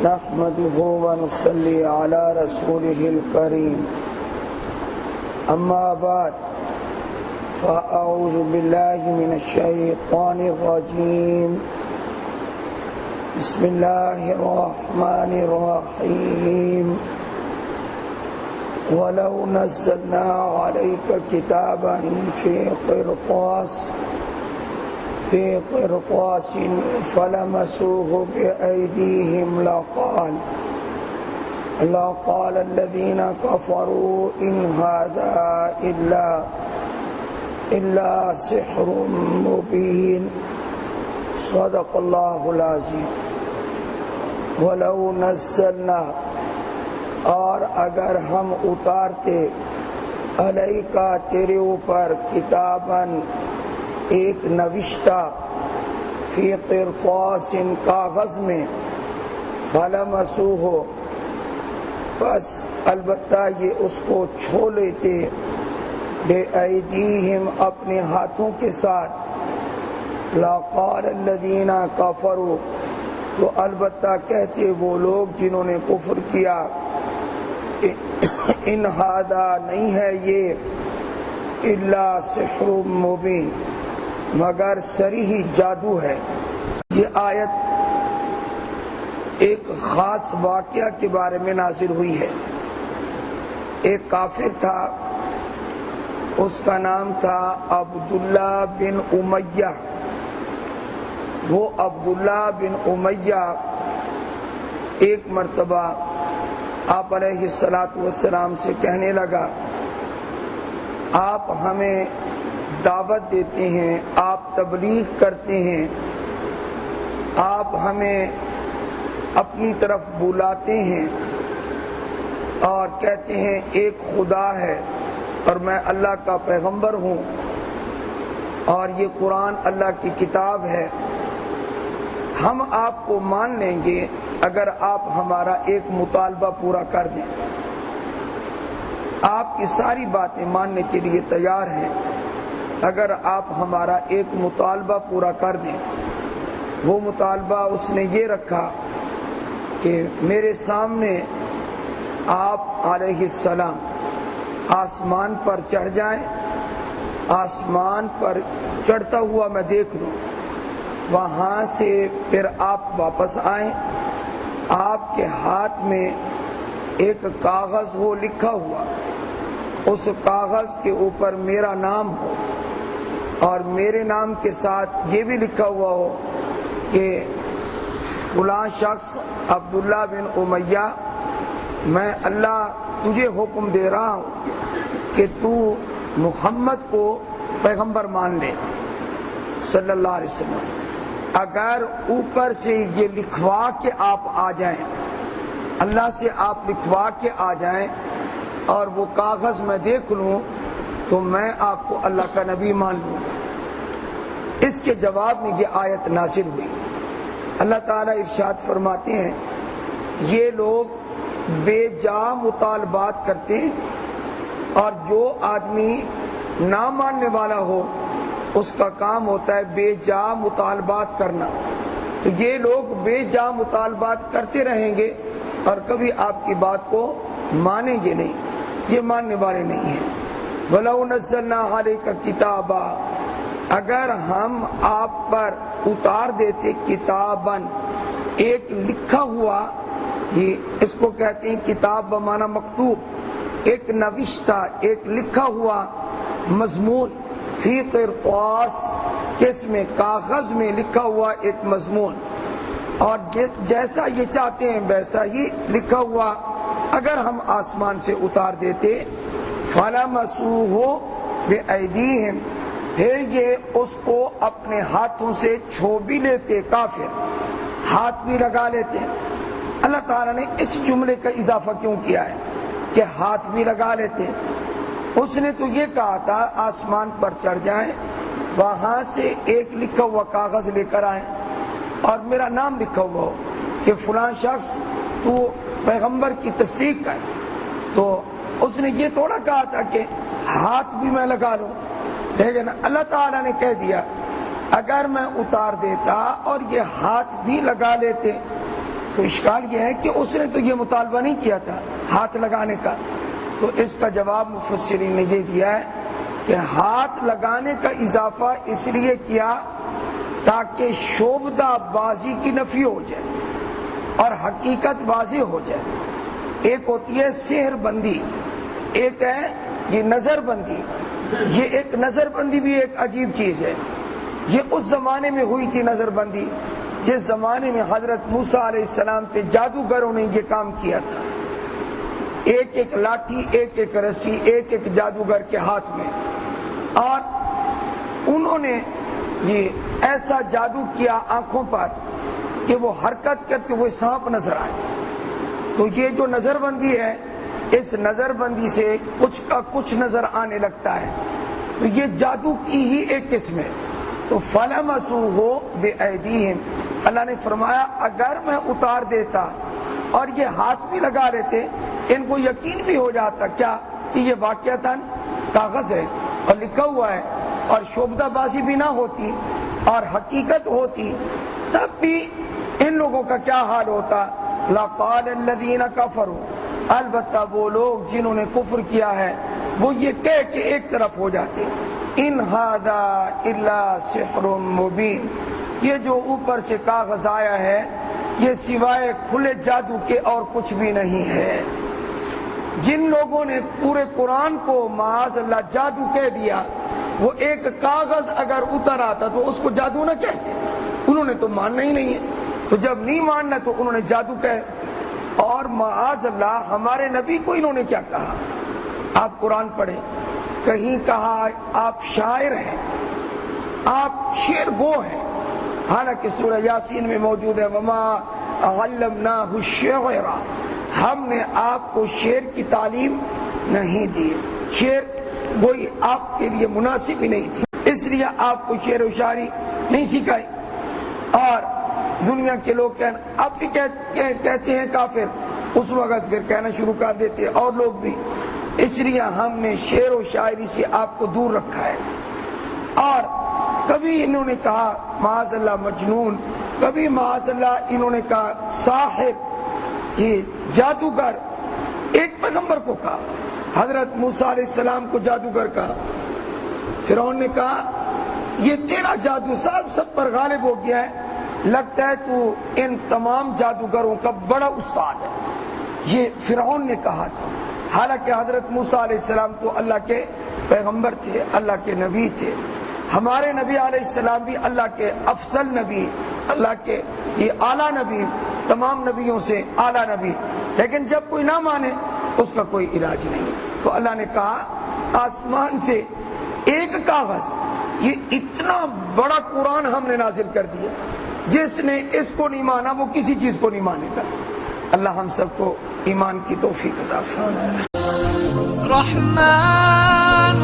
نحمده ونصلي على رسوله الكريم أما بعد فأعوذ بالله من الشيطان الرجيم بسم الله الرحمن الرحيم ولو نزلنا عليك كتابا في قرطاس فلمسوه بأيديهم لقال الذين كفروا إن هذا إلا سحر مبين صدق الله العظيم. ولو نزلنا، اور اگر ہم اتارتے علیکا تیرے اوپر کتاباً ایک نوشتہ فی قرطاس کاغذ میں فلمسوہ بس البتہ یہ اس کو چھو لیتے بے ایدیہم اپنے ہاتھوں کے ساتھ لقال الذین کفروا تو البتہ کہتے وہ لوگ جنہوں نے کفر کیا ان ھذا نہیں ہے یہ الا سحر مبین مگر صریح جادو ہے. یہ آیت ایک خاص واقعہ کے بارے میں نازل ہوئی ہے. ایک کافر تھا، اس کا نام تھا عبداللہ بن امیہ. وہ عبداللہ بن امیہ ایک مرتبہ آپ علیہ السلام سے کہنے لگا آپ ہمیں دعوت دیتے ہیں، آپ تبلیغ کرتے ہیں، آپ ہمیں اپنی طرف بلاتے ہیں اور کہتے ہیں ایک خدا ہے اور میں اللہ کا پیغمبر ہوں اور یہ قرآن اللہ کی کتاب ہے، ہم آپ کو مان لیں گے اگر آپ ہمارا ایک مطالبہ پورا کر دیں. آپ کی ساری باتیں ماننے کے لیے تیار ہیں اگر آپ ہمارا ایک مطالبہ پورا کر دیں. وہ مطالبہ اس نے یہ رکھا کہ میرے سامنے آپ علیہ السلام آسمان پر چڑھ جائیں، آسمان پر چڑھتا ہوا میں دیکھ لوں، وہاں سے پھر آپ واپس آئیں، آپ کے ہاتھ میں ایک کاغذ ہو لکھا ہوا، اس کاغذ کے اوپر میرا نام ہو اور میرے نام کے ساتھ یہ بھی لکھا ہوا ہو کہ فلاں شخص عبداللہ بن امیہ میں اللہ تجھے حکم دے رہا ہوں کہ تو محمد کو پیغمبر مان لے صلی اللہ علیہ وسلم. اگر اوپر سے یہ لکھوا کے آپ آ جائیں، اللہ سے آپ لکھوا کے آ جائیں اور وہ کاغذ میں دیکھ لوں تو میں آپ کو اللہ کا نبی مان لوں گا. اس کے جواب میں یہ آیت نازل ہوئی. اللہ تعالیٰ ارشاد فرماتے ہیں یہ لوگ بے جا مطالبات کرتے ہیں اور جو آدمی نہ ماننے والا ہو اس کا کام ہوتا ہے بے جا مطالبات کرنا. تو یہ لوگ بے جا مطالبات کرتے رہیں گے اور کبھی آپ کی بات کو مانیں گے نہیں، یہ ماننے والے نہیں ہیں. وَلَوْ نَزَّلْنَا عَلَيْكَ كِتَابًا اگر ہم آپ پر اتار دیتے کتاباً ایک لکھا ہوا، یہ اس کو کہتے ہیں کتاب بمعنی مکتوب، ایک نوشتہ، ایک لکھا ہوا مضمون فی قرطاس کس میں کاغذ میں لکھا ہوا ایک مضمون، اور جیسا یہ چاہتے ہیں ویسا ہی لکھا ہوا اگر ہم آسمان سے اتار دیتے فَلَمَسُوهُ بِأَيْدِيهِمْ پھر یہ اس کو اپنے ہاتھوں سے چھو بھی لیتے، کافر ہاتھ بھی لگا لیتے. اللہ تعالیٰ نے اس جملے کا اضافہ کیوں کیا ہے کہ ہاتھ بھی لگا لیتے؟ اس نے تو یہ کہا تھا آسمان پر چڑھ جائیں، وہاں سے ایک لکھا ہوا کاغذ لے کر آئیں اور میرا نام لکھا ہوا ہو کہ فلاں شخص تو پیغمبر کی تصدیق کر. تو اس نے یہ تھوڑا کہا تھا کہ ہاتھ بھی میں لگا لوں، لیکن اللہ تعالیٰ نے کہہ دیا اگر میں اتار دیتا اور یہ ہاتھ بھی لگا لیتے تو اشکال یہ ہے کہ اس نے تو یہ مطالبہ نہیں کیا تھا ہاتھ لگانے کا. تو اس کا جواب مفسرین نے یہ دیا ہے کہ ہاتھ لگانے کا اضافہ اس لیے کیا تاکہ شعبدہ بازی کی نفی ہو جائے اور حقیقت واضح ہو جائے. ایک ہوتی ہے سحر بندی، ایک ہے یہ نظر بندی. یہ ایک نظر بندی بھی ایک عجیب چیز ہے. یہ اس زمانے میں ہوئی تھی نظر بندی جس زمانے میں حضرت موسیٰ علیہ السلام سے جادوگروں نے یہ کام کیا تھا. ایک ایک لاٹھی، ایک ایک رسی، ایک ایک جادوگر کے ہاتھ میں، اور انہوں نے یہ ایسا جادو کیا آنکھوں پر کہ وہ حرکت کرتے ہوئے سانپ نظر آئے. تو یہ جو نظر بندی ہے، اس نظر بندی سے کچھ کا کچھ نظر آنے لگتا ہے. تو یہ جادو کی ہی ایک قسم ہے. تو فَلَمَسُوهُ بِأَيْدِيهِمْ، اللہ نے فرمایا اگر میں اتار دیتا اور یہ ہاتھ بھی لگا لیتے، ان کو یقین بھی ہو جاتا کیا کہ یہ واقعتاً کاغذ ہے اور لکھا ہوا ہے، اور شعبدہ بازی بھی نہ ہوتی اور حقیقت ہوتی، تب بھی ان لوگوں کا کیا حال ہوتا. لَقَالَ الَّذِينَ كَفَرُوا، البتہ وہ لوگ جنہوں نے کفر کیا ہے وہ یہ کہہ کے ایک طرف ہو جاتے، ان ھذا الا سحر مبین، یہ جو اوپر سے کاغذ آیا ہے یہ سوائے کھلے جادو کے اور کچھ بھی نہیں ہے. جن لوگوں نے پورے قرآن کو معاذ اللہ جادو کہہ دیا، وہ ایک کاغذ اگر اتر آتا تو اس کو جادو نہ کہتے. انہوں نے تو ماننا ہی نہیں ہے، تو جب نہیں ماننا تو انہوں نے جادو کہے. اور معاذ اللہ ہمارے نبی کو انہوں نے کیا کہا؟ آپ قرآن پڑھیں، کہیں کہا آپ شاعر ہیں، آپ شعر گو ہیں، حالانکہ سورہ یاسین میں موجود ہے وما علمناہ الشعر، ہم نے آپ کو شعر کی تعلیم نہیں دی. شعر کوئی آپ کے لیے مناسب ہی نہیں تھی، اس لیے آپ کو شعر و شاعری نہیں سکھائی. اور دنیا کے لوگ اب بھی کہتے ہیں کافر، اس وقت پھر کہنا شروع کر دیتے اور لوگ بھی. اس لیے ہم نے شعر و شاعری سے آپ کو دور رکھا ہے. اور کبھی انہوں نے کہا معاذ اللہ مجنون، کبھی معاذ اللہ انہوں نے کہا ساحر، یہ جادوگر. ایک پیغمبر کو کہا، حضرت موسیٰ علیہ السلام کو جادوگر کہا. فرعون نے کہا یہ تیرا جادو سب پر غالب ہو گیا ہے، لگتا ہے تو ان تمام جادوگروں کا بڑا استاد ہے. یہ فرعون نے کہا تھا، حالانکہ حضرت موسیٰ علیہ السلام تو اللہ کے پیغمبر تھے، اللہ کے نبی تھے. ہمارے نبی علیہ السلام بھی اللہ کے افضل نبی، اللہ کے یہ اعلیٰ نبی، تمام نبیوں سے اعلیٰ نبی. لیکن جب کوئی نہ مانے اس کا کوئی علاج نہیں. تو اللہ نے کہا آسمان سے ایک کاغذ، یہ اتنا بڑا قرآن ہم نے نازل کر دیا، جس نے اس کو نہیں مانا وہ کسی چیز کو نہیں مانے گا. اللہ ہم سب کو ایمان کی توفیق عطا فرمائے. رحمان